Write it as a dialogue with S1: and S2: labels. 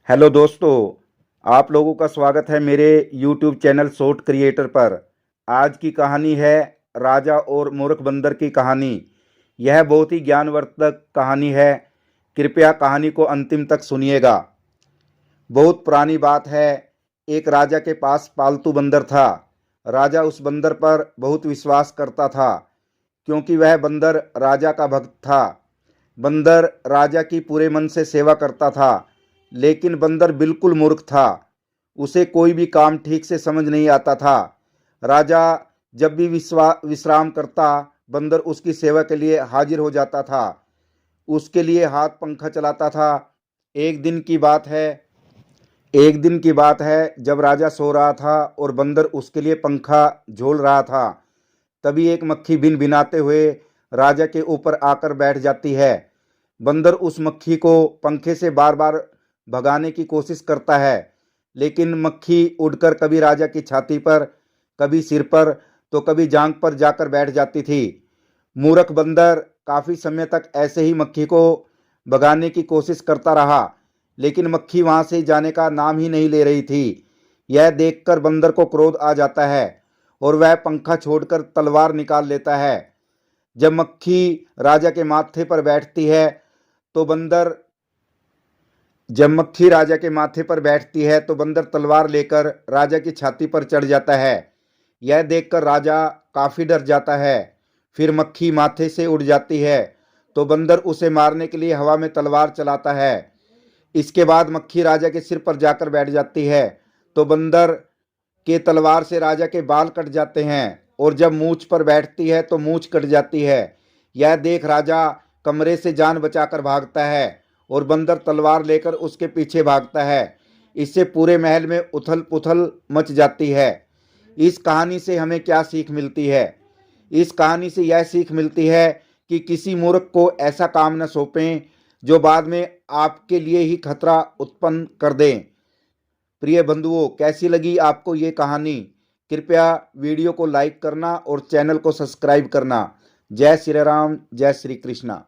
S1: Hello दोस्तों, आप लोगों का स्वागत है मेरे YouTube चैनल शॉर्ट क्रिएटर पर। आज की कहानी है राजा और मूर्ख बंदर की कहानी। यह बहुत ही ज्ञानवर्धक कहानी है। कृपया कहानी को अंतिम तक सुनिएगा। बहुत पुरानी बात है। एक राजा के पास पालतू बंदर था। राजा उस बंदर पर बहुत विश्वास करता था क्योंकि वह बंदर राजा का भक्त था। बंदर राजा की पूरे मन से सेवा करता था, लेकिन बंदर बिल्कुल मूर्ख था। उसे कोई भी काम ठीक से समझ नहीं आता था। राजा जब भी विश्राम करता, बंदर उसकी सेवा के लिए हाजिर हो जाता था, उसके लिए हाथ पंखा चलाता था। एक दिन की बात है एक दिन की बात है जब राजा सो रहा था और बंदर उसके लिए पंखा झोल रहा था। तभी एक मक्खी भिन भिनाते हुए राजा के ऊपर आकर बैठ जाती है। बंदर उस मक्खी को पंखे से बार बार भगाने की कोशिश करता है, लेकिन मक्खी उड़कर कभी राजा की छाती पर, कभी सिर पर, तो कभी जांघ पर जाकर बैठ जाती थी। मूर्ख बंदर काफी समय तक ऐसे ही मक्खी को भगाने की कोशिश करता रहा, लेकिन मक्खी वहां से जाने का नाम ही नहीं ले रही थी। यह देखकर बंदर को क्रोध आ जाता है और वह पंखा छोड़कर तलवार निकाल लेता है। जब मक्खी राजा के माथे पर बैठती है तो बंदर जब मक्खी राजा के माथे पर बैठती है तो बंदर तलवार लेकर राजा की छाती पर चढ़ जाता है। यह देखकर राजा काफी डर जाता है। फिर मक्खी माथे से उड़ जाती है तो बंदर उसे मारने के लिए हवा में तलवार चलाता है। इसके बाद मक्खी राजा के सिर पर जाकर बैठ जाती है तो बंदर के तलवार से राजा के बाल कट जाते हैं, और जब मूंछ पर बैठती है तो मूंछ कट जाती है। यह देख राजा कमरे से जान बचाकर भागता है और बंदर तलवार लेकर उसके पीछे भागता है। इससे पूरे महल में उथल पुथल मच जाती है। इस कहानी से हमें क्या सीख मिलती है? इस कहानी से यह सीख मिलती है कि किसी मूर्ख को ऐसा काम न सौंपें जो बाद में आपके लिए ही खतरा उत्पन्न कर दें। प्रिय बंधुओं, कैसी लगी आपको ये कहानी? कृपया वीडियो को लाइक करना और चैनल को सब्सक्राइब करना। जय श्री राम, जय श्री कृष्णा।